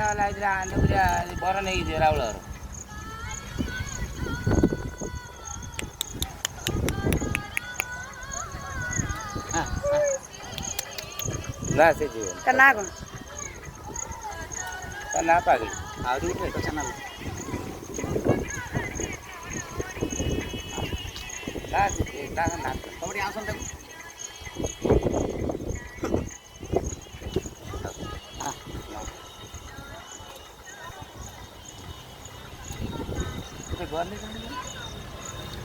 ಎಲ್ಲ ಇದ್ರೆ ಅಂದ್ರೆ ಬರೋನೇ ಇದೆಯಲ್ಲ ಅವಳವರು ना से जीवन Kanagon. ना पागल आदि उठे तो चैनल ना से ना कबड्डी आसन तक हां